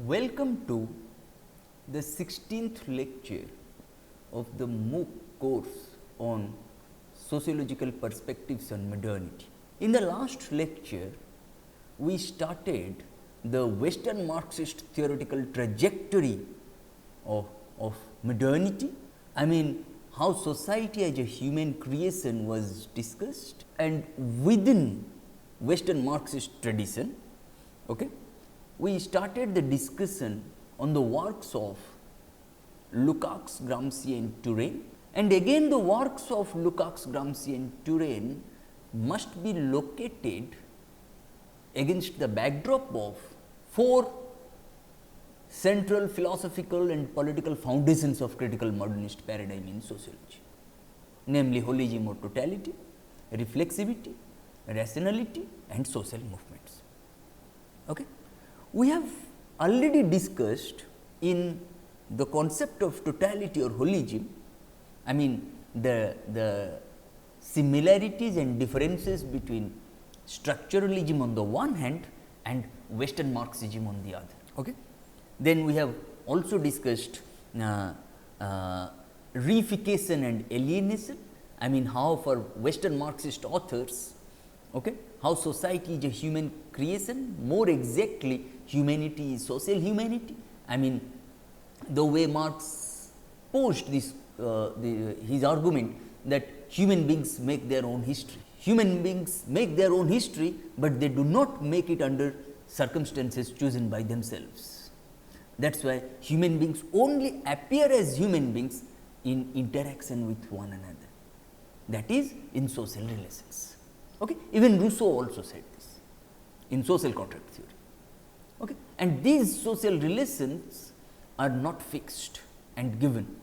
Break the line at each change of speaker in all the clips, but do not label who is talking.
Welcome to the 16th lecture of the MOOC course on Sociological Perspectives on Modernity. In the last lecture, we started the Western Marxist theoretical trajectory of modernity. I mean, how society as a human creation was discussed, and within Western Marxist tradition, okay, we started the discussion on the works of Lukács, Gramsci and Turenne, and again the works of Lukács, Gramsci and Turenne must be located against the backdrop of four central philosophical and political foundations of critical modernist paradigm in sociology, namely holism or totality, reflexivity, rationality and social movements. Okay. We have already discussed in the concept of totality or holism, I mean the similarities and differences between structuralism on the one hand and Western Marxism on the other. Okay. Then we have also discussed reification and alienation, I mean how for Western Marxist authors, okay, how society is a human creation, more exactly humanity is social humanity. I mean the way Marx posed this his argument that human beings make their own history. Human beings make their own history, but they do not make it under circumstances chosen by themselves. That is why human beings only appear as human beings in interaction with one another, that is in social relations. Okay. Even Rousseau also said this in social contract theory. Okay. And these social relations are not fixed and given,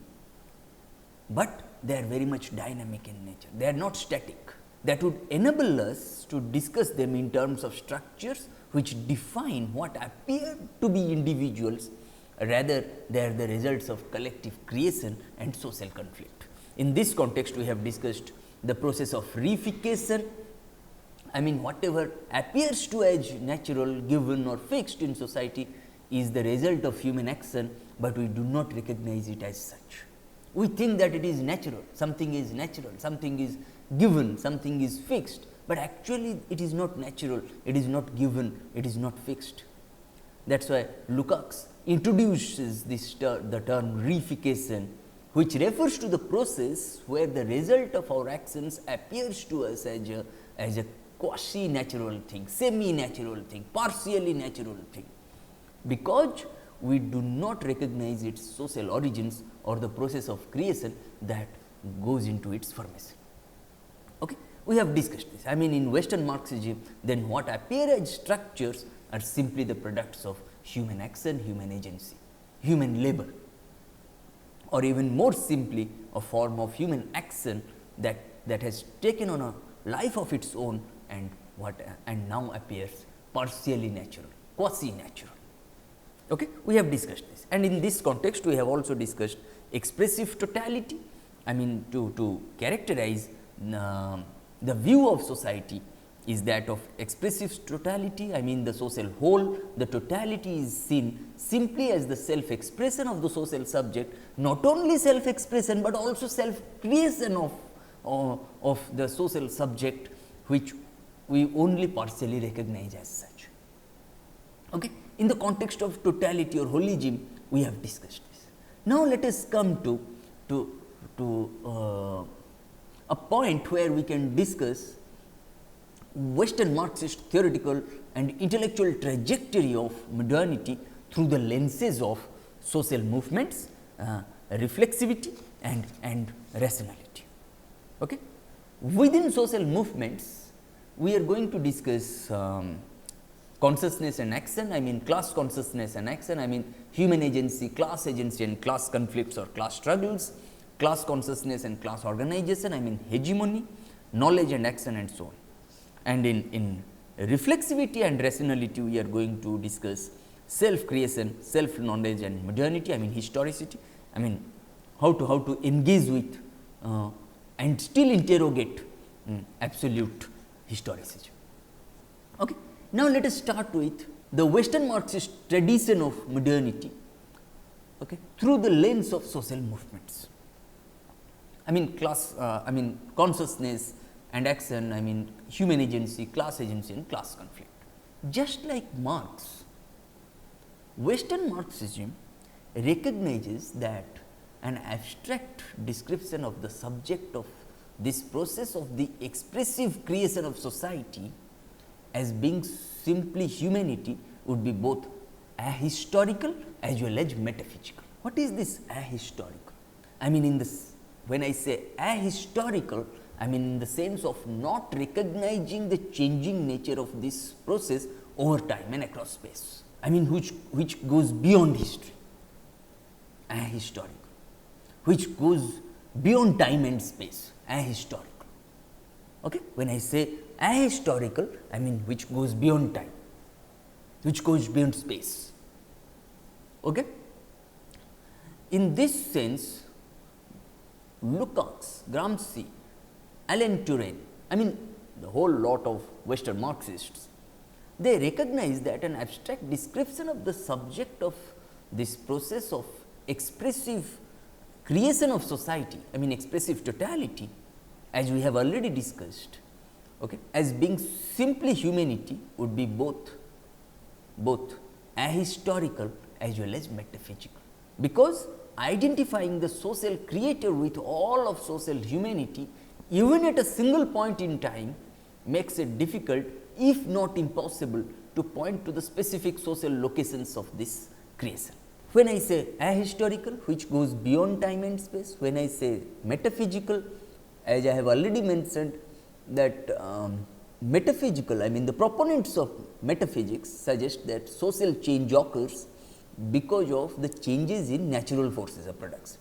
but they are very much dynamic in nature, they are not static. That would enable us to discuss them in terms of structures which define what appear to be individuals, rather they are the results of collective creation and social conflict. In this context, we have discussed the process of reification. I mean whatever appears to as natural, given or fixed in society is the result of human action, but we do not recognize it as such. We think that it is natural, something is given, something is fixed, but actually it is not natural, it is not given, it is not fixed. That is why Lukács introduces this the term reification, which refers to the process where the result of our actions appears to us as a quasi natural thing, semi natural thing, partially natural thing, because we do not recognize its social origins or the process of creation that goes into its formation. Okay. We have discussed this. I mean in Western Marxism, then what appear as structures are simply the products of human action, human agency, human labor, or even more simply a form of human action that has taken on a life of its own and now appears partially natural, quasi natural. Okay. We have discussed this, and in this context we have also discussed expressive totality. I mean to characterize the view of society is that of expressive totality. I mean the social whole, the totality is seen simply as the self expression of the social subject, not only self expression, but also self creation of the social subject, which we only partially recognize as such. Okay. In the context of totality or holism, we have discussed this. Now, let us come to a point where we can discuss Western Marxist theoretical and intellectual trajectory of modernity through the lenses of social movements, reflexivity and rationality. Okay. Within social movements, we are going to discuss consciousness and action, I mean class consciousness and action, I mean human agency, class agency and class conflicts or class struggles, class consciousness and class organization, I mean hegemony, knowledge and action and so on. And in reflexivity and rationality, we are going to discuss self creation, self knowledge and modernity, I mean historicity, I mean how to engage with and still interrogate absolute historicism. Okay. Now, let us start with the Western Marxist tradition of modernity, okay, through the lens of social movements. I mean consciousness and action, I mean human agency, class agency and class conflict. Just like Marx, Western Marxism recognizes that an abstract description of the subject of this process of the expressive creation of society as being simply humanity would be both ahistorical as well as metaphysical. What is this ahistorical? I mean in this, when I say ahistorical, I mean in the sense of not recognizing the changing nature of this process over time and across space. I mean which goes beyond history, ahistorical, which goes beyond time and space, ahistorical. Okay? When I say ahistorical, I mean which goes beyond time, which goes beyond space. Okay? In this sense, Lukács, Gramsci, Alan Turing, I mean the whole lot of Western Marxists, they recognize that an abstract description of the subject of this process of expressive creation of society, I mean expressive totality, as we have already discussed, okay, as being simply humanity would be both ahistorical as well as metaphysical. Because identifying the social creator with all of social humanity, even at a single point in time, makes it difficult, if not impossible, to point to the specific social locations of this creation. When I say ahistorical, which goes beyond time and space, when I say metaphysical, as I have already mentioned that metaphysical, I mean the proponents of metaphysics suggest that social change occurs because of the changes in natural forces of production.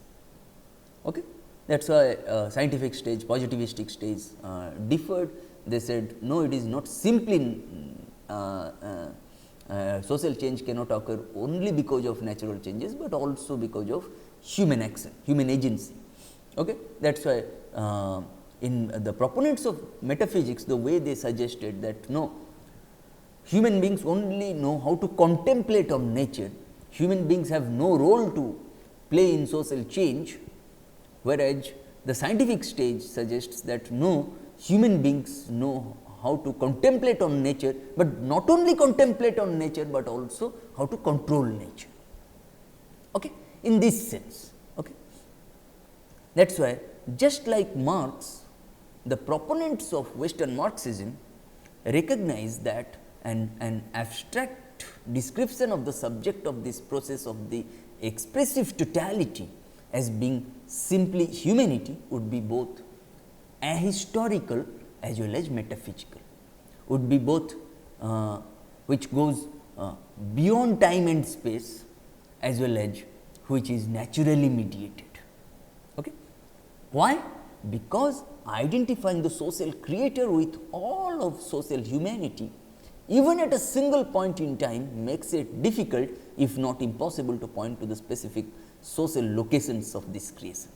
Okay? That is why scientific stage, positivistic stage differed. They said no, it is not simply social change cannot occur only because of natural changes, but also because of human action, human agency. Okay? That is why in the proponents of metaphysics, the way they suggested that no, human beings only know how to contemplate on nature, human beings have no role to play in social change, whereas the scientific stage suggests that no, human beings know how to contemplate on nature, but not only contemplate on nature, but also how to control nature. Okay? In this sense. Okay? That is why just like Marx, the proponents of Western Marxism recognize that an abstract description of the subject of this process of the expressive totality as being simply humanity would be both ahistorical as well as metaphysical, would be both which goes beyond time and space as well as which is naturally mediated. Okay? Why? Because identifying the social creator with all of social humanity, even at a single point in time, makes it difficult, if not impossible, to point to the specific social locations of this creation.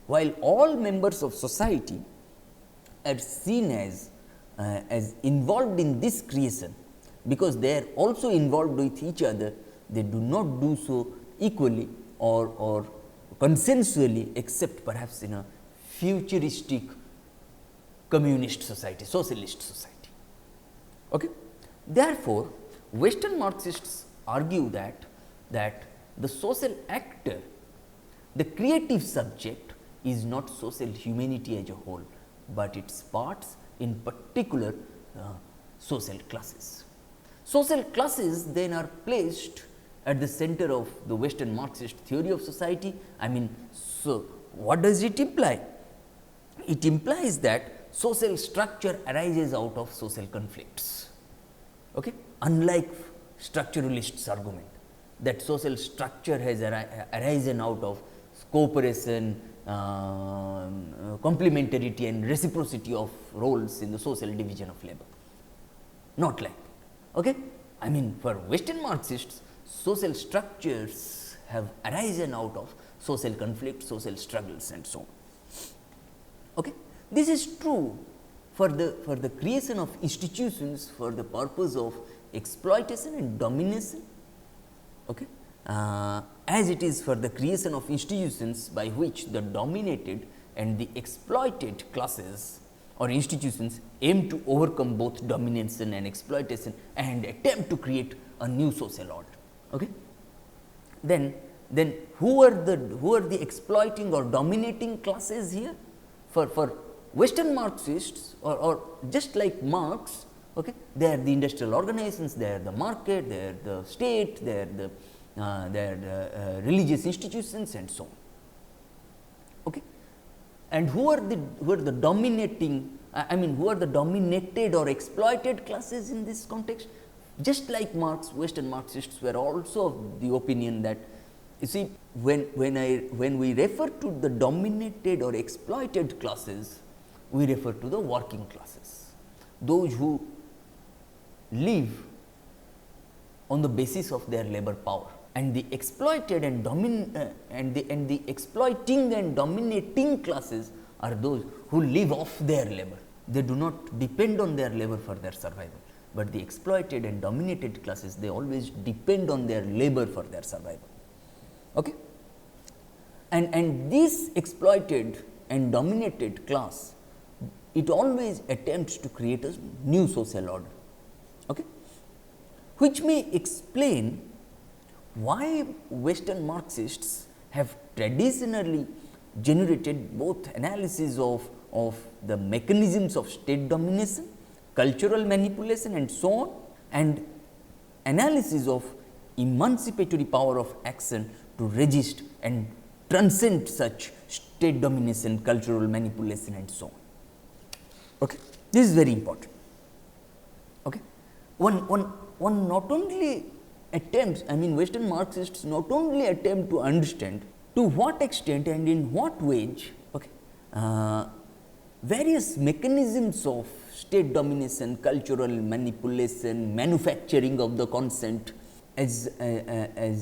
While all members of society are seen as involved in this creation, because they are also involved with each other, they do not do so equally or consensually, except perhaps in a futuristic communist society, socialist society. Okay? Therefore, Western Marxists argue that the social actor, the creative subject, is not social humanity as a whole, but its parts, in particular social classes. Social classes then are placed at the center of the Western Marxist theory of society. I mean, so what does it imply? It implies that social structure arises out of social conflicts. Okay? Unlike structuralists' argument that social structure has arisen out of cooperation, complementarity and reciprocity of roles in the social division of labor. Not like that. Okay? I mean, for Western Marxists, social structures have arisen out of social conflicts, social struggles and so on. Okay? This is true for the creation of institutions for the purpose of exploitation and domination, okay, as it is for the creation of institutions by which the dominated and the exploited classes or institutions aim to overcome both domination and exploitation and attempt to create a new social order. Okay. Then who are the exploiting or dominating classes here? For Western Marxists or just like Marx, okay, they are the industrial organizations, they are the market, they are the state, they are the religious institutions and so on. Okay. And who are the dominating, I mean who are the dominated or exploited classes in this context? Just like Marx, Western Marxists were also of the opinion that, you see, when we refer to the dominated or exploited classes, we refer to the working classes, those who live on the basis of their labor power, and the exploited and the exploiting and dominating classes are those who live off their labor. They do not depend on their labor for their survival, but the exploited and dominated classes, they always depend on their labor for their survival. Okay? And this exploited and dominated class, it always attempts to create a new social order, okay, which may explain why Western Marxists have traditionally generated both analysis of the mechanisms of state domination, cultural manipulation and so on, and analysis of emancipatory power of action to resist and transcend such state domination, cultural manipulation and so on. Okay. This is very important. Okay. One not only attempts, I mean Western Marxists not only attempt to understand to what extent and in what ways, okay, various mechanisms of state domination, cultural manipulation, manufacturing of the consent as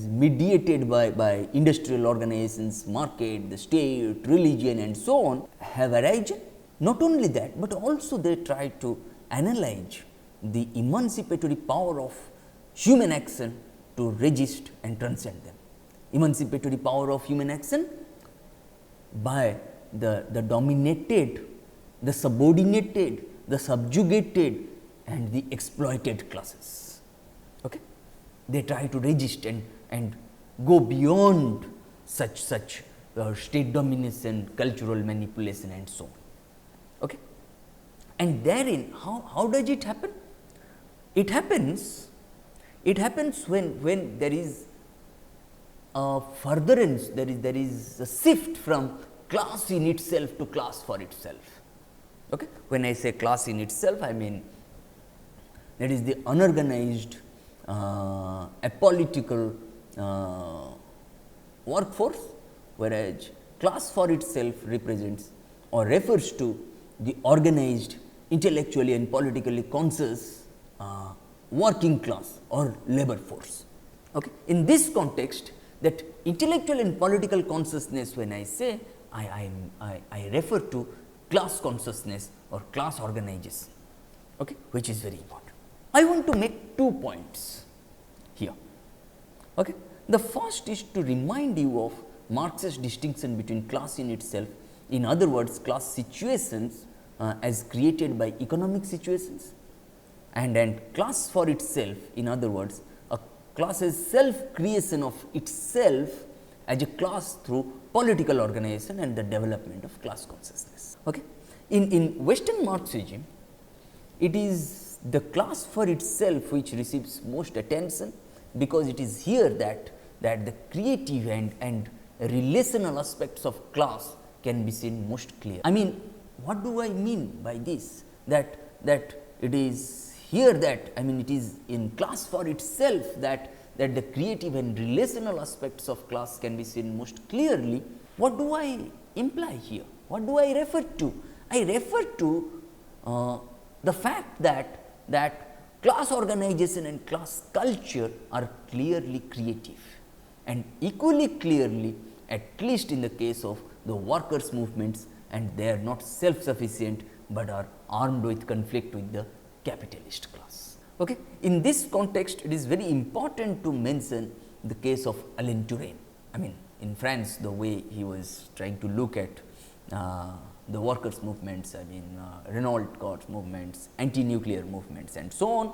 mediated by industrial organizations, market, the state, religion and so on have arisen. Not only that, but also they try to analyze the emancipatory power of human action to resist and transcend them. Emancipatory power of human action by the dominated, the subordinated, the subjugated and the exploited classes. Okay. They try to resist and go beyond such state domination, cultural manipulation and so on. Okay. And therein how does it happen? It happens when there is a furtherance, there is a shift from class in itself to class for itself. Okay. When I say class in itself, I mean that is the unorganized, apolitical workforce, whereas class for itself represents or refers to the organized, intellectually and politically conscious working class or labor force. Okay. In this context, that intellectual and political consciousness, when I say, I refer to class consciousness or class organization, okay, which is very important. I want to make 2 points here. Okay. The first is to remind you of Marx's distinction between class in itself, in other words class situations as created by economic situations, and class for itself, in other words a class is self creation of itself as a class through political organization and the development of class consciousness. Okay. In Western Marxism, it is the class for itself which receives most attention, because it is here that the creative and relational aspects of class can be seen most clear. I mean, what do I mean by this? That it is here that, I mean, it is in class for itself that the creative and relational aspects of class can be seen most clearly. What do I imply here? What do I refer to? I refer to the fact that class organization and class culture are clearly creative, and equally clearly, at least in the case of the workers' movements, and they are not self-sufficient, but are armed with conflict with the capitalist class. Okay. In this context, it is very important to mention the case of Alain Touraine. I mean, in France, the way he was trying to look at the workers' movements, I mean, Renault Corps movements, anti-nuclear movements, and so on.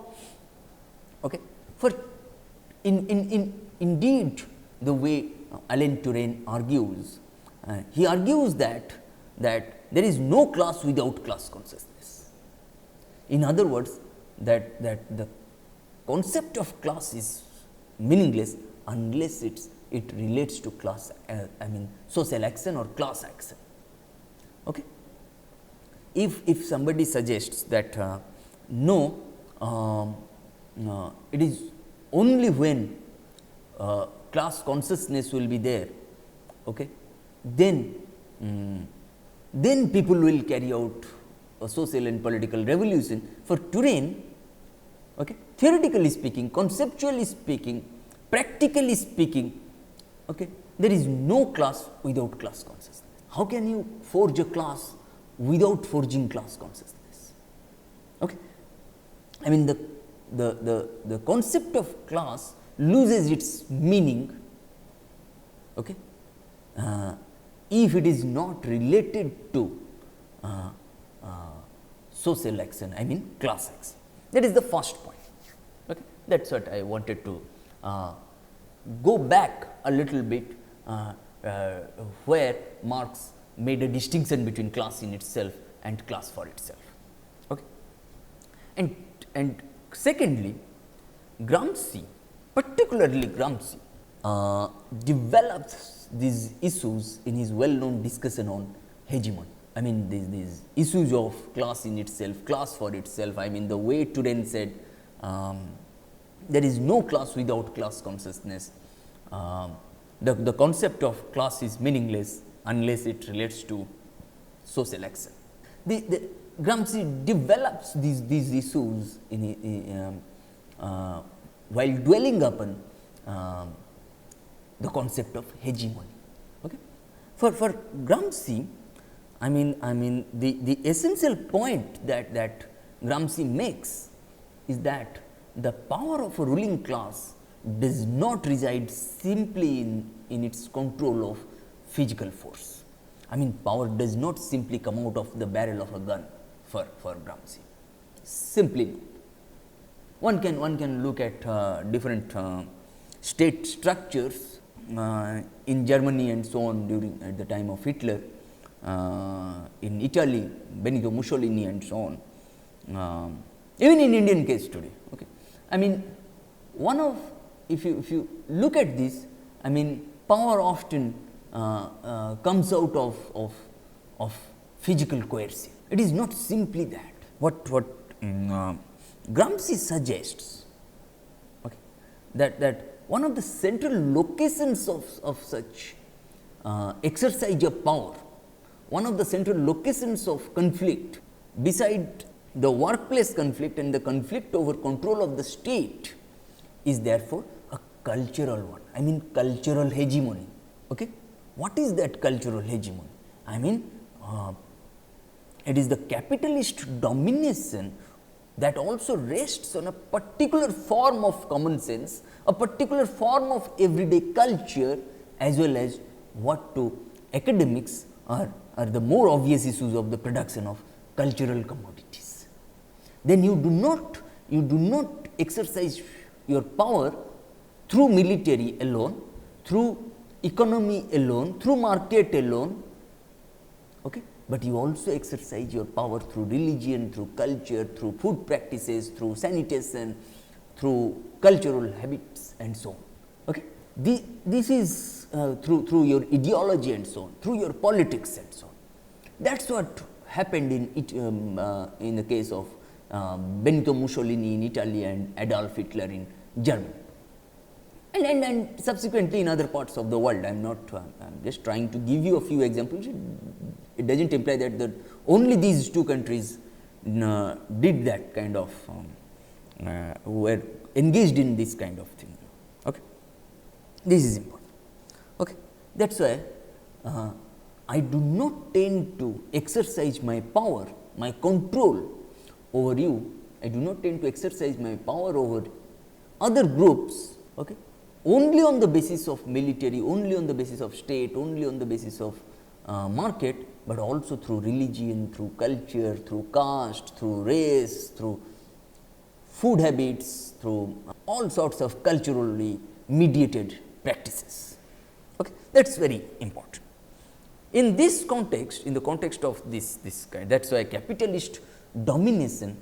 Okay. For indeed, the way Alain Touraine argues, he argues that there is no class without class consciousness. In other words, that the concept of class is meaningless unless it relates to class, I mean social action or class action. Okay. If somebody suggests that no, it is only when class consciousness will be there, okay, then people will carry out a social and political revolution. For Touraine, okay, theoretically speaking, conceptually speaking, practically speaking, okay, there is no class without class consciousness. How can you forge a class without forging class consciousness? Okay. I mean, the concept of class loses its meaning, okay, if it is not related to social action, I mean class action. That is the first point. Okay. That is what I wanted to go back a little bit, where Marx made a distinction between class in itself and class for itself. Okay. And secondly, Gramsci, particularly Gramsci, develops these issues in his well-known discussion on hegemony. I mean, these issues of class in itself, class for itself. I mean, the way Touraine said, there is no class without class consciousness. The concept of class is meaningless unless it relates to social action. Gramsci develops these issues while dwelling upon the concept of hegemony. Okay. For Gramsci, I mean the essential point that Gramsci makes is that the power of a ruling class does not reside simply in its control of physical force. I mean, power does not simply come out of the barrel of a gun for Gramsci. Simply not. One can look at different state structures in Germany and so on at the time of Hitler, in Italy, Benito Mussolini and so on, even in Indian case today. Okay. I mean, if you look at this, I mean, power often comes out of physical coercion. It is not simply that. What Gramsci suggests, okay, that one of the central locations of such exercise of power, one of the central locations of conflict, beside the workplace conflict and the conflict over control of the state, is therefore a cultural one. I mean, cultural hegemony. Okay. What is that cultural hegemony? I mean, it is the capitalist domination that also rests on a particular form of common sense, a particular form of everyday culture, as well as what to academics are the more obvious issues of the production of cultural commodities. Then you do not exercise your power through military alone, through economy alone, through market alone, okay, but you also exercise your power through religion, through culture, through food practices, through sanitation, through cultural habits and so on. Okay. This is through your ideology and so on, through your politics and so on. That is what happened in the case of Benito Mussolini in Italy and Adolf Hitler in Germany, and subsequently in other parts of the world. I am just trying to give you a few examples. It does not imply that only these two countries did that kind of, were engaged in this kind of thing. Okay. This is important. Okay. That is why I do not tend to exercise my power, my control over you I do not tend to exercise my power over other groups, okay, only on the basis of military, only on the basis of state, only on the basis of market, but also through religion, through culture, through caste, through race, through food habits, through all sorts of culturally mediated practices. Okay. That is very important. In this context, in the context of this kind, that is why capitalist domination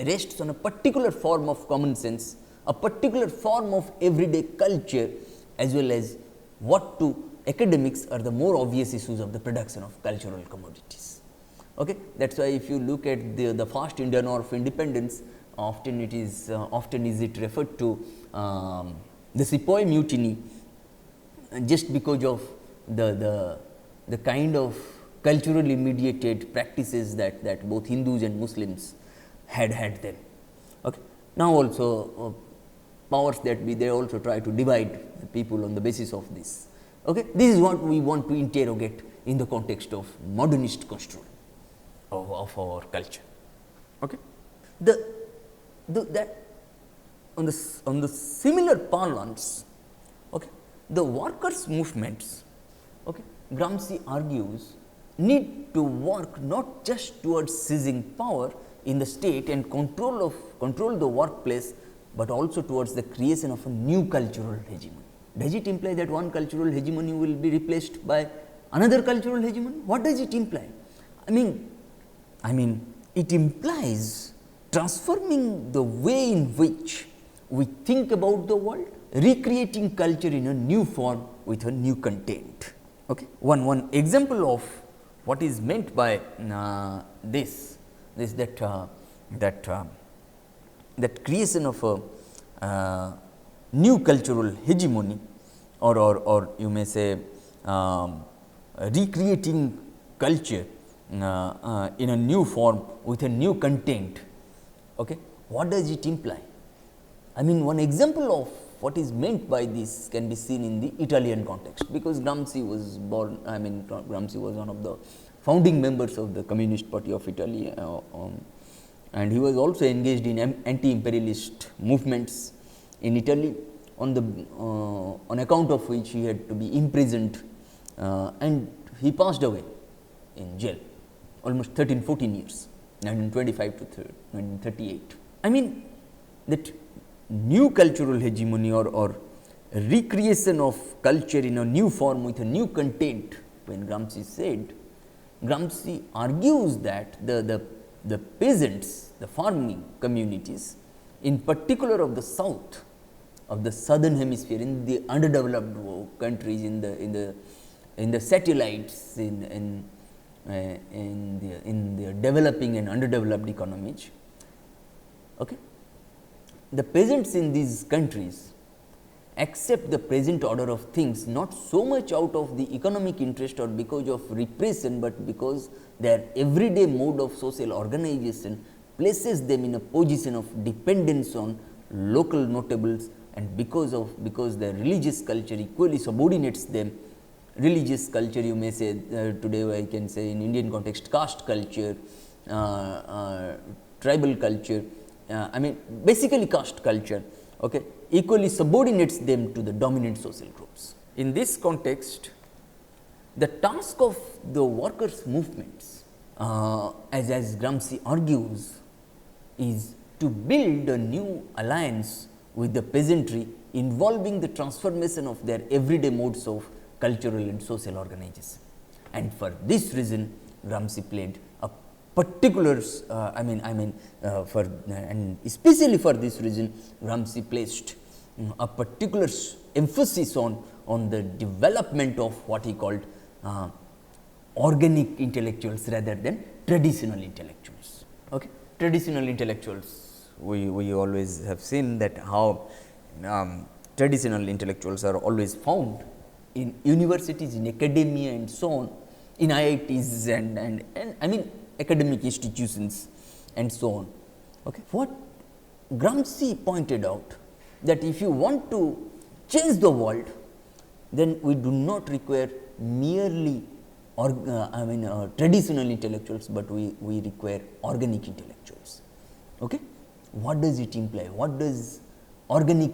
rests on a particular form of common sense, a particular form of everyday culture, as well as what to academics are the more obvious issues of the production of cultural commodities. Okay. That is why if you look at the first Indian War of Independence, often is it referred to the Sepoy mutiny, just because of the kind of culturally mediated practices that both Hindus and Muslims had then. Okay. Now also powers that be, they also try to divide the people on the basis of this. Okay. This is what we want to interrogate in the context of modernist construal of our culture. Okay. That on the similar parlance, okay, the workers' movements, okay, Gramsci argues, need to work not just towards seizing power in the state and control the workplace, but also towards the creation of a new cultural hegemony. Does it imply that one cultural hegemony will be replaced by another cultural hegemony? What does it imply? I mean, it implies transforming the way in which we think about the world, recreating culture in a new form with a new content. Okay. One example of what is meant by this is that creation of a new cultural hegemony, or you may say recreating culture in a new form with a new content. Okay. What does it imply? I mean, one example of what is meant by this can be seen in the Italian context, because Gramsci was born, Gramsci was one of the founding members of the Communist Party of Italy, and he was also engaged in anti-imperialist movements in Italy, on account of which he had to be imprisoned, and he passed away in jail almost 13-14 years, 1925 to 1938. I mean, that new cultural hegemony or recreation of culture in a new form with a new content, when Gramsci argues that the peasants, the farming communities, in particular of the south, of the southern hemisphere, in the underdeveloped countries, in the satellites, in the developing and underdeveloped economies, okay, the peasants in these countries accept the present order of things not so much out of the economic interest or because of repression, but because their everyday mode of social organization places them in a position of dependence on local notables, and because their religious culture equally subordinates them. Religious culture, you may say, today I can say in Indian context, caste culture, tribal culture, basically caste culture, okay, equally subordinates them to the dominant social groups. In this context, the task of the workers' movements, as Gramsci argues, is to build a new alliance with the peasantry, involving the transformation of their everyday modes of cultural and social organization. And for this reason, Gramsci played a particular, and especially for this reason, Gramsci placed a particular emphasis on the development of what he called organic intellectuals rather than traditional intellectuals. Okay. Traditional intellectuals, we always have seen that how traditional intellectuals are always found in universities, in academia and so on, in IITs and academic institutions and so on. Okay. What Gramsci pointed out, that if you want to change the world, then we do not require merely traditional intellectuals, but we require organic intellectuals. Okay? What does it imply? What does organic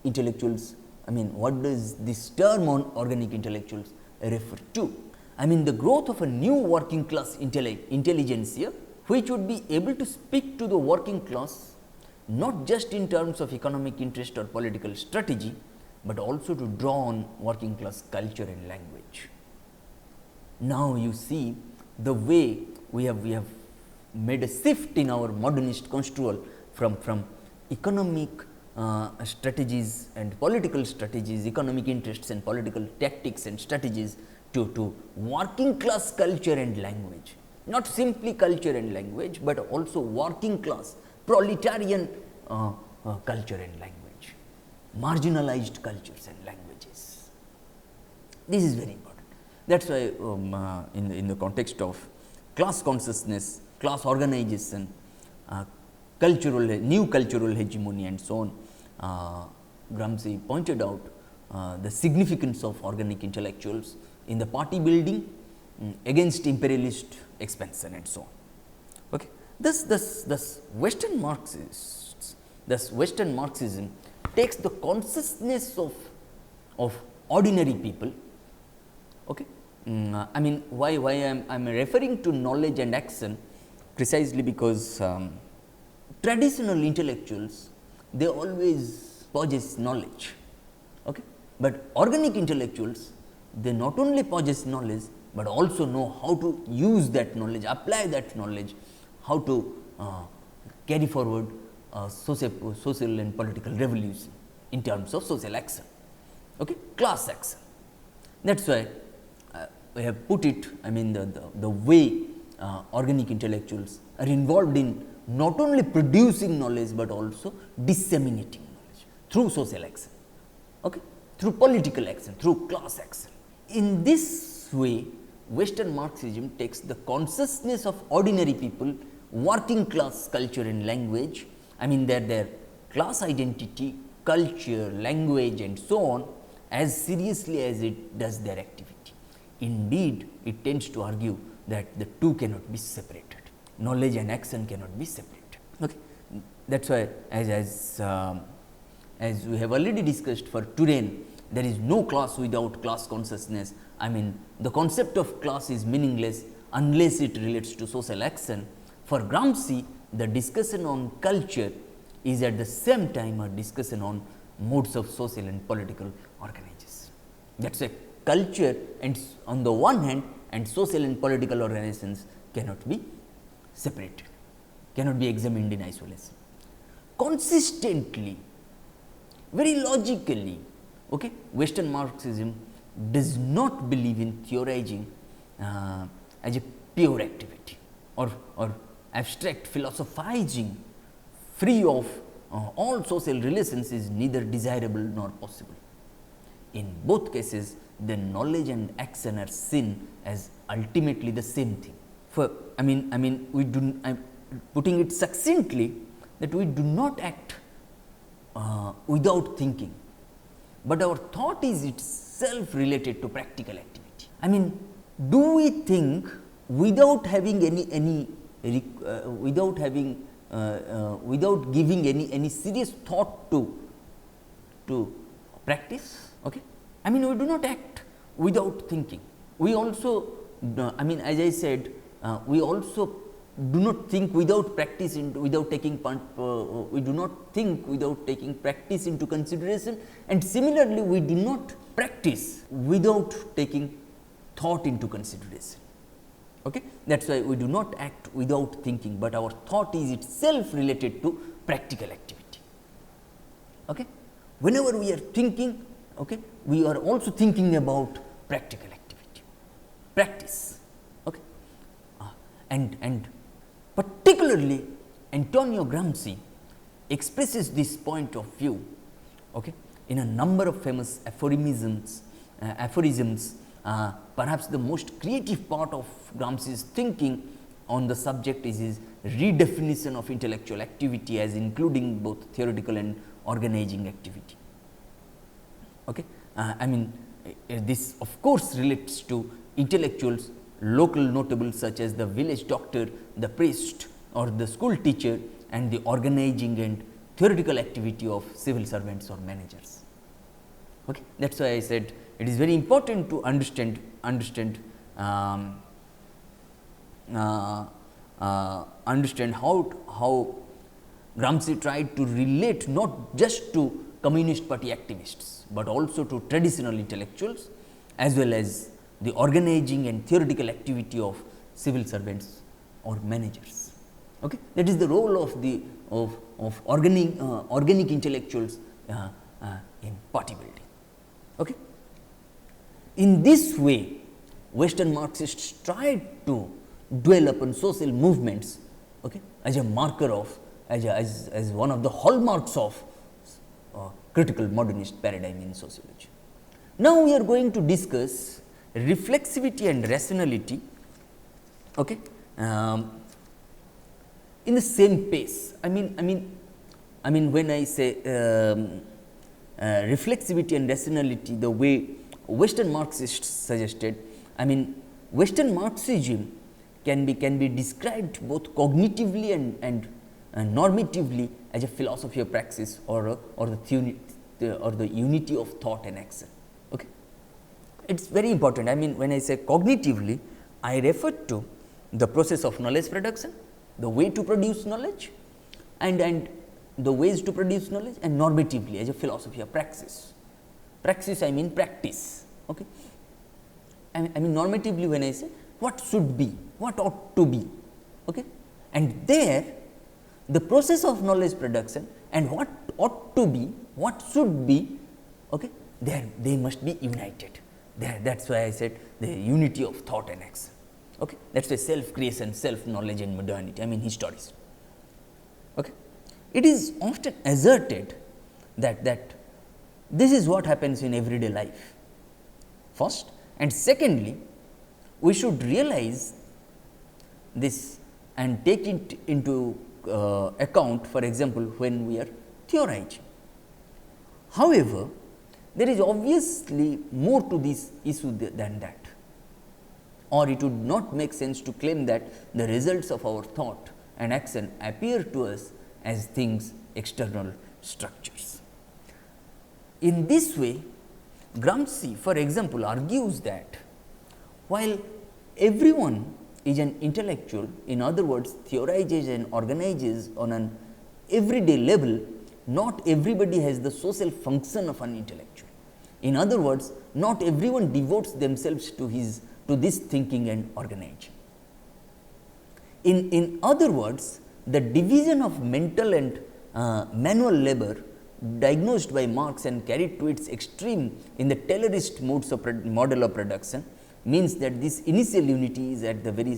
intellectuals, what does this term on organic intellectuals refer to? The growth of a new working class intelligentsia, which would be able to speak to the working class not just in terms of economic interest or political strategy, but also to draw on working class culture and language. Now, you see the way we have made a shift in our modernist construal from economic strategies and political strategies, economic interests and political tactics and strategies to working class culture and language. Not simply culture and language, but also working class, proletarian culture and language, marginalized cultures and languages. This is very important. That is why in the context of class consciousness, class organization, new cultural hegemony and so on, Gramsci pointed out the significance of organic intellectuals in the party building against imperialist expansion and so on. Okay. Thus Western Marxists, Western Marxism takes the consciousness of ordinary people. Okay. Why I am referring to knowledge and action, precisely because traditional intellectuals, they always possess knowledge, okay? But organic intellectuals, they not only possess knowledge, but also know how to use that knowledge, apply that knowledge, how to carry forward social and political revolution in terms of social action, okay? Class action. That is why we have put it, the way organic intellectuals are involved in not only producing knowledge, but also disseminating knowledge through social action, okay? Through political action, through class action. In this way, Western Marxism takes the consciousness of ordinary people, working class culture and language, their class identity, culture, language and so on, as seriously as it does their activity. Indeed, it tends to argue that the two cannot be separated. Knowledge and action cannot be separated. Okay. That is why, as we have already discussed, for Turin, there is no class without class consciousness. The concept of class is meaningless unless it relates to social action. For Gramsci, the discussion on culture is at the same time a discussion on modes of social and political organization. That is why culture and on the one hand and social and political organizations cannot be separated, cannot be examined in isolation. Consistently, very logically, okay, Western Marxism does not believe in theorizing as a pure activity or abstract philosophizing free of all social relations is neither desirable nor possible. In both cases, the knowledge and action are seen as ultimately the same thing. For we do, I am putting it succinctly, that we do not act without thinking, but our thought is itself related to practical activity. Do we think without having without giving any serious thought to practice? Okay. We do not act without thinking. We also, as I said, we also do not think without practice, without taking we do not think without taking practice into consideration, and similarly we do not practice without taking thought into consideration. Okay? That is why we do not act without thinking, but our thought is itself related to practical activity. Okay? Whenever we are thinking, okay, we are also thinking about practical activity, practice. Okay? And particularly Antonio Gramsci expresses this point of view, okay, in a number of famous aphorisms. Perhaps the most creative part of Gramsci's thinking on the subject is his redefinition of intellectual activity as including both theoretical and organizing activity. Okay? This of course relates to intellectuals, local notables such as the village doctor, the priest or the school teacher, and the organizing and theoretical activity of civil servants or managers. Okay. That is why I said it is very important to understand how Gramsci tried to relate not just to Communist Party activists, but also to traditional intellectuals as well as the organizing and theoretical activity of civil servants or managers. Okay. That is the role of the organic intellectuals in party building. Okay. In this way, Western Marxists tried to dwell upon social movements, okay, as a marker of, as one of the hallmarks of critical modernist paradigm in sociology. Now, we are going to discuss reflexivity and rationality, okay, in the same pace. I mean when I say reflexivity and rationality, the way Western Marxists suggested, I mean Western Marxism can be described both cognitively and normatively as a philosophy of praxis or the unity of thought and action. Okay. It is very important. I mean when I say cognitively, I refer to the process of knowledge production, the way to produce knowledge and the ways to produce knowledge, and normatively as a philosophy of praxis. Praxis, I mean practice. Okay. I mean normatively when I say what should be, what ought to be. Okay. And there the process of knowledge production and what ought to be, what should be, okay, they must be united. That is why I said the unity of thought and action. Okay. That is why self creation, self knowledge and modernity, I mean historicism. Okay. It is often asserted that this is what happens in everyday life first, and secondly, we should realize this and take it into account, for example, when we are theorizing. However, there is obviously more to this issue than that, or it would not make sense to claim that the results of our thought and action appear to us as things external structures. In this way, Gramsci, for example, argues that while everyone is an intellectual, in other words, theorizes and organizes on an everyday level, not everybody has the social function of an intellectual. In other words, not everyone devotes themselves to this thinking and organizing. In other words, the division of mental and manual labor diagnosed by Marx and carried to its extreme in the Taylorist modes of model of production means that this initial unity is at the very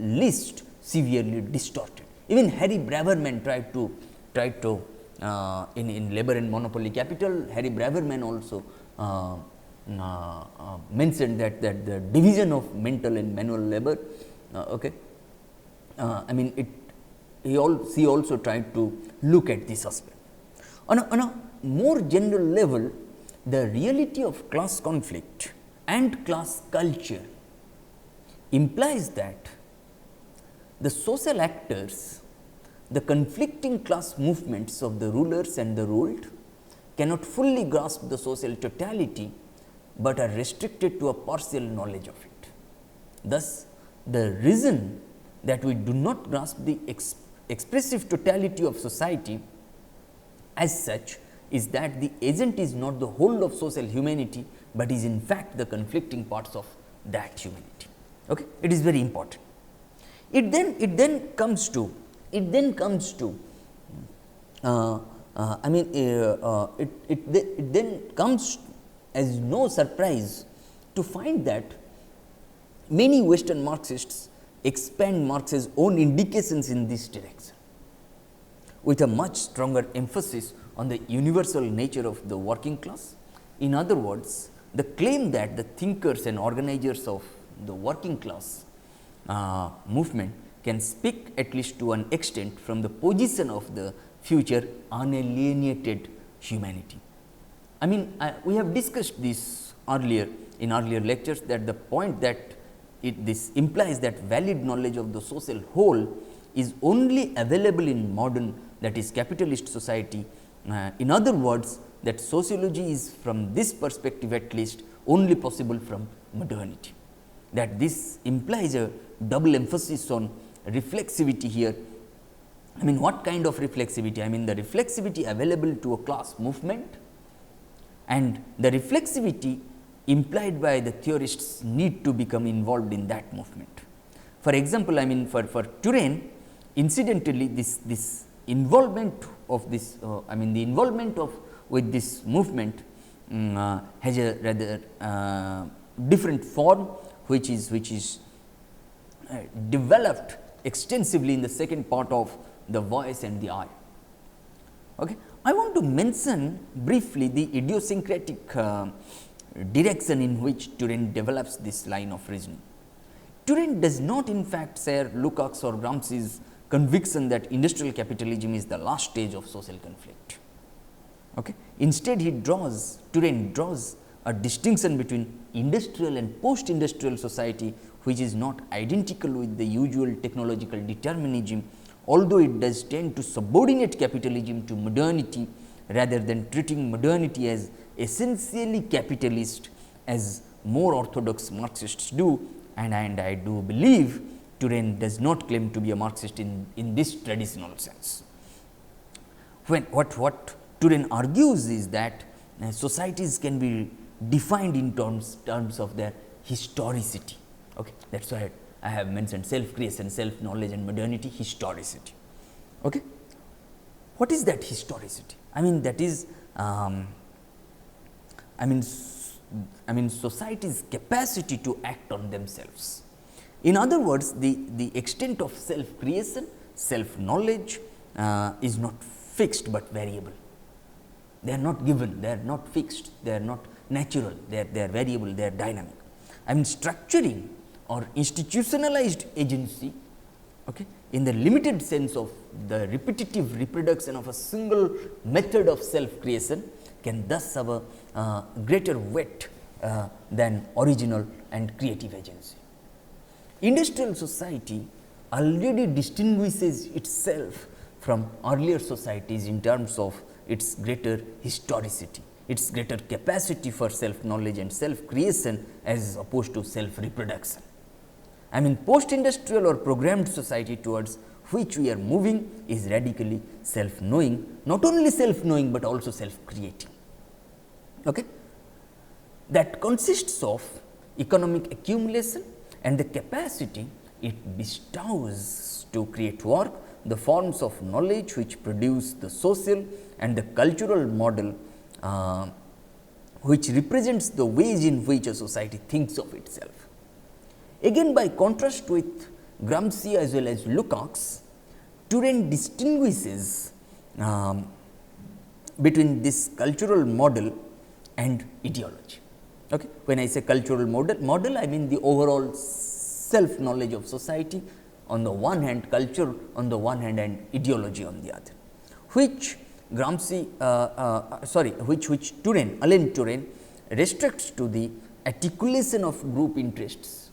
least severely distorted. Even Harry Braverman tried to in Labor and Monopoly Capital, Harry Braverman also mentioned that the division of mental and manual labor, okay, I mean he also tried to look at this aspect. On a more general level, the reality of class conflict and class culture implies that the social actors, the conflicting class movements of the rulers and the ruled, cannot fully grasp the social totality, but are restricted to a partial knowledge of it. Thus, the reason that we do not grasp the expressive totality of society as such is that the agent is not the whole of social humanity, but is in fact the conflicting parts of that humanity. Okay? It is very important. It then comes to it then comes as no surprise to find that many Western Marxists expand Marx's own indications in this direction, with a much stronger emphasis on the universal nature of the working class. In other words, the claim that the thinkers and organizers of the working class movement can speak at least to an extent from the position of the future unalienated humanity. I mean, we have discussed this earlier in earlier lectures, that the point that this implies that valid knowledge of the social whole is only available in modern, that is capitalist society. In other words, that sociology is from this perspective at least only possible from modernity. That this implies a double emphasis on reflexivity here. I mean, what kind of reflexivity? I mean, the reflexivity available to a class movement, and the reflexivity implied by the theorists need to become involved in that movement. For example, I mean, for Turin, incidentally, this involvement of this, I mean, the involvement of with this movement has a rather different form, which is developed extensively in the second part of The Voice and the Eye. Okay. I want to mention briefly the idiosyncratic direction in which Turin develops this line of reasoning. Turin does not in fact share Lukács or Gramsci's conviction that industrial capitalism is the last stage of social conflict. Okay. Instead, Turin draws a distinction between industrial and post-industrial society, which is not identical with the usual technological determinism, although it does tend to subordinate capitalism to modernity rather than treating modernity as essentially capitalist, as more orthodox Marxists do, and I do believe Turin does not claim to be a Marxist in this traditional sense. When what Turin argues is that societies can be defined in terms of their historicity. Okay. That is why I have mentioned self-creation, self-knowledge and modernity, historicity. Okay. What is that historicity? I mean, that is I mean society's capacity to act on themselves. In other words, the extent of self-creation, self-knowledge is not fixed but variable. They are not given, they are not fixed, they are not natural, they are variable, they are dynamic. I mean, structuring or institutionalized agency, okay, in the limited sense of the repetitive reproduction of a single method of self-creation, can thus have a greater weight than original and creative agency. Industrial society already distinguishes itself from earlier societies in terms of its greater historicity, its greater capacity for self-knowledge and self-creation as opposed to self-reproduction. I mean, post-industrial or programmed society towards which we are moving is radically self-knowing, not only self-knowing, but also self-creating. Okay? That consists of economic accumulation and the capacity it bestows to create work, the forms of knowledge which produce the social and the cultural model which represents the ways in which a society thinks of itself. Again, by contrast with Gramsci as well as Lukács, Turin distinguishes between this cultural model and ideology. Okay. When I say cultural model, I mean the overall self-knowledge of society on the one hand, culture on the one hand, and ideology on the other, which Gramsci, which Alain Turin restricts to the articulation of group interests,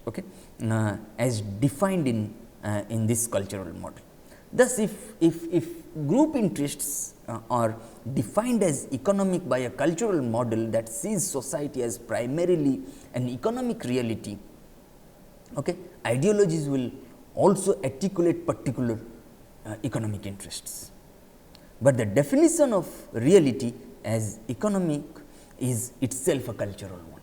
okay, as defined in this cultural model. Thus, if group interests are defined as economic by a cultural model that sees society as primarily an economic reality, okay, ideologies will also articulate particular economic interests. But the definition of reality as economic is itself a cultural one.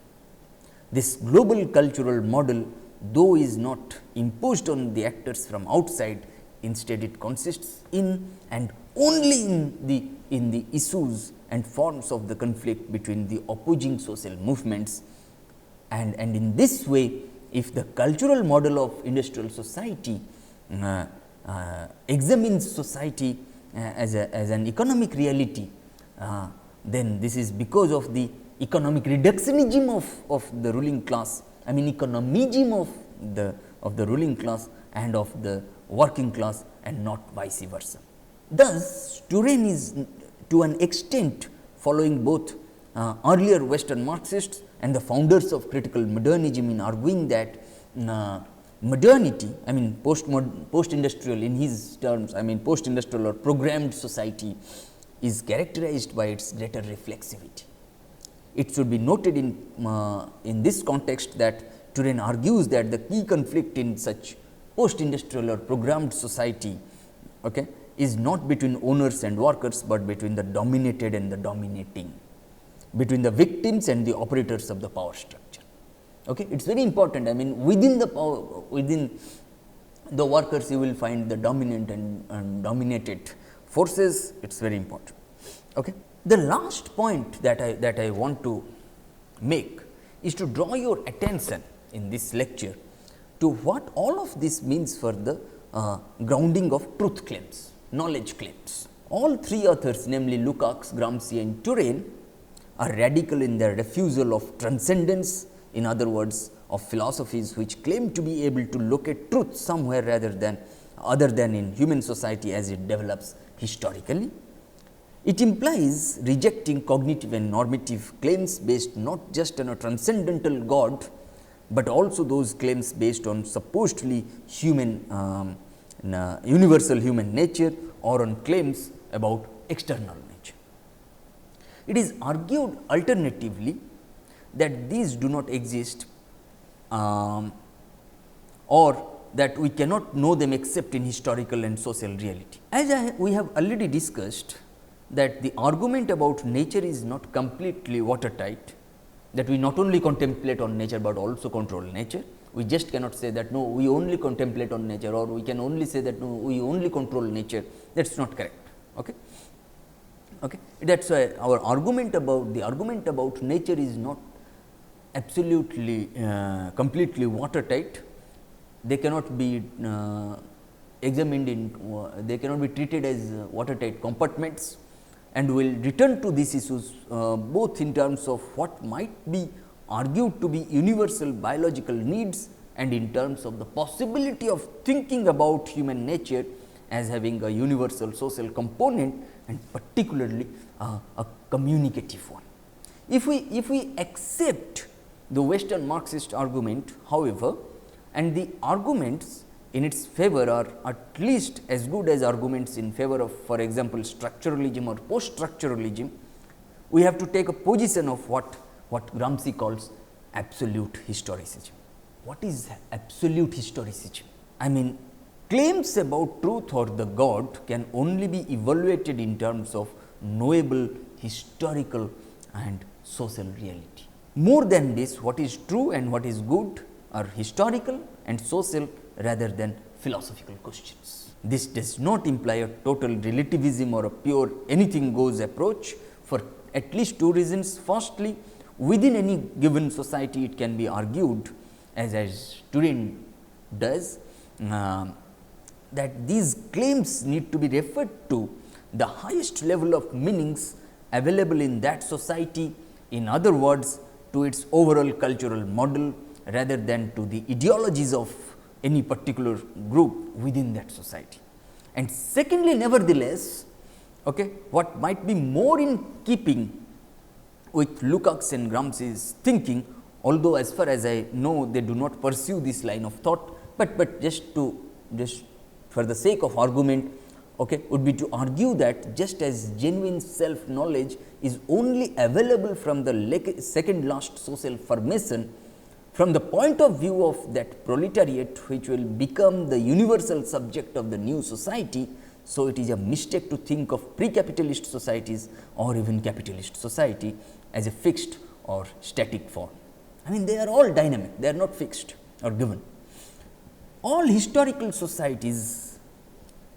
This global cultural model, though is not imposed on the actors from outside, instead it consists in and only in the issues and forms of the conflict between the opposing social movements, and in this way, if the cultural model of industrial society examines society as an economic reality, then this is because of the economic reductionism of the ruling class, I mean economism of the ruling class and of the working class, and not vice versa. Thus, Turin is to an extent following both earlier Western Marxists and the founders of critical modernism in arguing that modernity, I mean post-industrial in his terms, I mean post-industrial or programmed society is characterized by its greater reflexivity. It should be noted in this context that Turin argues that the key conflict in such post-industrial or programmed society, okay, is not between owners and workers, but between the dominated and the dominating, between the victims and the operators of the power structure. Okay. It is very important. I mean, within the power, within the workers, you will find the dominant and dominated forces. It is very important. Okay. The last point that I want to make is to draw your attention in this lecture to what all of this means for the grounding of truth claims, knowledge claims. All three authors, namely Lukács, Gramsci and Turin, are radical in their refusal of transcendence, in other words, of philosophies which claim to be able to locate truth somewhere other than in human society as it develops historically. It implies rejecting cognitive and normative claims based not just on a transcendental God, but also those claims based on supposedly universal human nature, or on claims about external nature. It is argued alternatively that these do not exist, or that we cannot know them except in historical and social reality. As we have already discussed, that the argument about nature is not completely watertight, that we not only contemplate on nature, but also control nature. We just cannot say that no, we only contemplate on nature, or we can only say that no, we only control nature. That is not correct. Okay. Okay. That is why our argument about nature is not absolutely completely watertight. They cannot be examined in, they cannot be treated as watertight compartments, and we will return to these issues both in terms of what might be argued to be universal biological needs, and in terms of the possibility of thinking about human nature as having a universal social component, and particularly a communicative one. If we accept the Western Marxist argument, however, and the arguments in its favor are at least as good as arguments in favor of, for example, structuralism or post-structuralism, we have to take a position of what Gramsci calls absolute historicism. What is absolute historicism? I mean, claims about truth or the God can only be evaluated in terms of knowable historical and social reality. More than this, what is true and what is good are historical and social rather than philosophical questions. This does not imply a total relativism or a pure anything goes approach, for at least two reasons. Firstly, within any given society it can be argued, as Turin does, that these claims need to be referred to the highest level of meanings available in that society, in other words, to its overall cultural model rather than to the ideologies of any particular group within that society. And secondly, nevertheless, okay, what might be more in keeping with Lukács and Gramsci's thinking, although as far as I know they do not pursue this line of thought, but just for the sake of argument, okay, would be to argue that just as genuine self knowledge is only available from the second last social formation, from the point of view of that proletariat which will become the universal subject of the new society, so it is a mistake to think of pre-capitalist societies or even capitalist society as a fixed or static form. I mean, they are all dynamic, they are not fixed or given. All historical societies,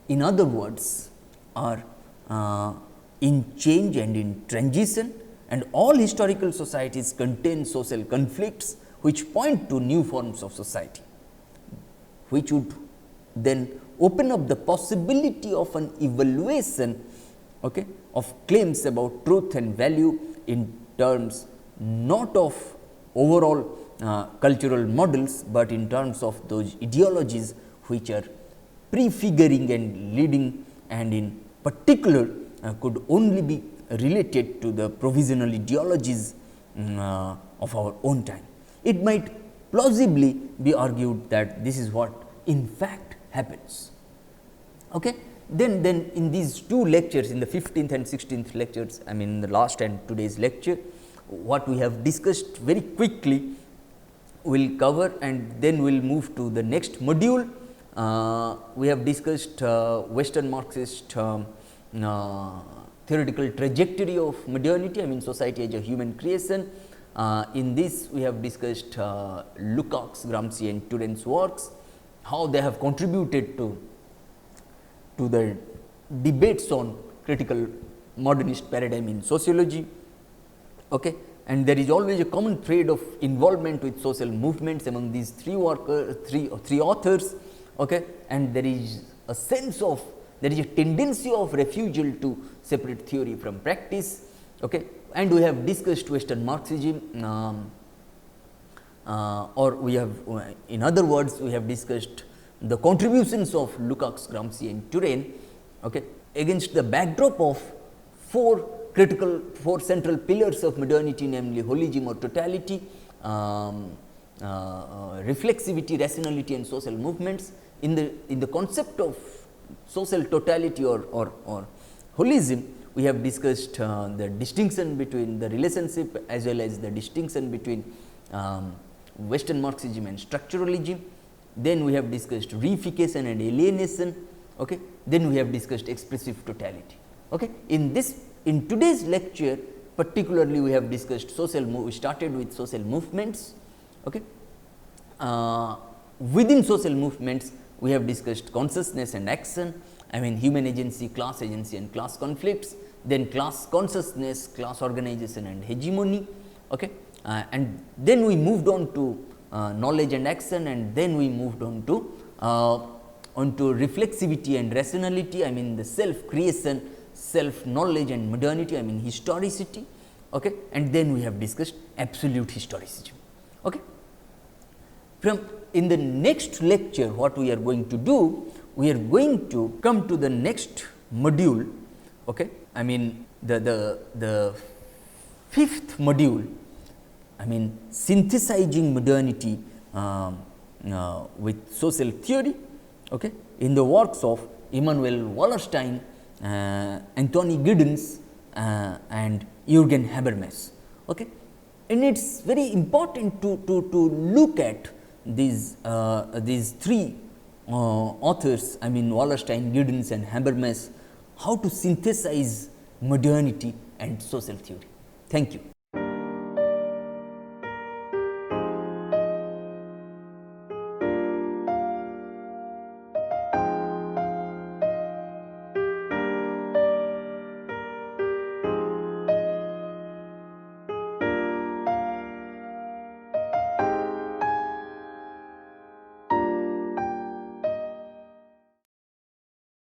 in other words, are in change and in transition, and all historical societies contain social conflicts which point to new forms of society, which would then open up the possibility of an evaluation, okay, of claims about truth and value in terms not of overall cultural models, but in terms of those ideologies which are prefiguring and leading, and in particular could only be related to the provisional ideologies of our own time. It might plausibly be argued that this is what in fact happens. Okay. Then in these two lectures, in the 15th and 16th lectures, I mean the last and today's lecture, what we have discussed very quickly we will cover, and then we will move to the next module. We have discussed Western Marxist theoretical trajectory of modernity, I mean society as a human creation. In this we have discussed Lukács, Gramsci and Turen's works, how they have contributed to the debates on critical modernist paradigm in sociology. Okay. And there is always a common thread of involvement with social movements among these three authors. Okay. And there is a sense of, there is a tendency of refusal to separate theory from practice. Okay. And we have discussed Western Marxism, or we have, in other words, we have discussed the contributions of Lukács, Gramsci and Turen, okay, against the backdrop of four central pillars of modernity, namely holism or totality, reflexivity, rationality and social movements. In the concept of social totality or holism, we have discussed the distinction between the relationship as well as the distinction between Western Marxism and structuralism. Then we have discussed reification and alienation. Okay. Then we have discussed expressive totality. Okay. In today's lecture, particularly we have discussed we started with social movements. Okay. Within social movements, we have discussed consciousness and action, I mean human agency, class agency and class conflicts, then class consciousness, class organization and hegemony. Okay. And then we moved on to knowledge and action, and then we moved on to reflexivity and rationality, I mean the self creation, self knowledge and modernity, I mean historicity. Okay. And then we have discussed absolute historicism. Okay. In the next lecture, what we are going to do, we are going to come to the next module. Okay. I mean the fifth module, I mean synthesizing modernity with social theory, okay, in the works of Immanuel Wallerstein, Anthony Giddens and Jürgen Habermas. Okay. And it is very important to look at these three authors, I mean Wallerstein, Giddens and Habermas, how to synthesize modernity and social theory. Thank you.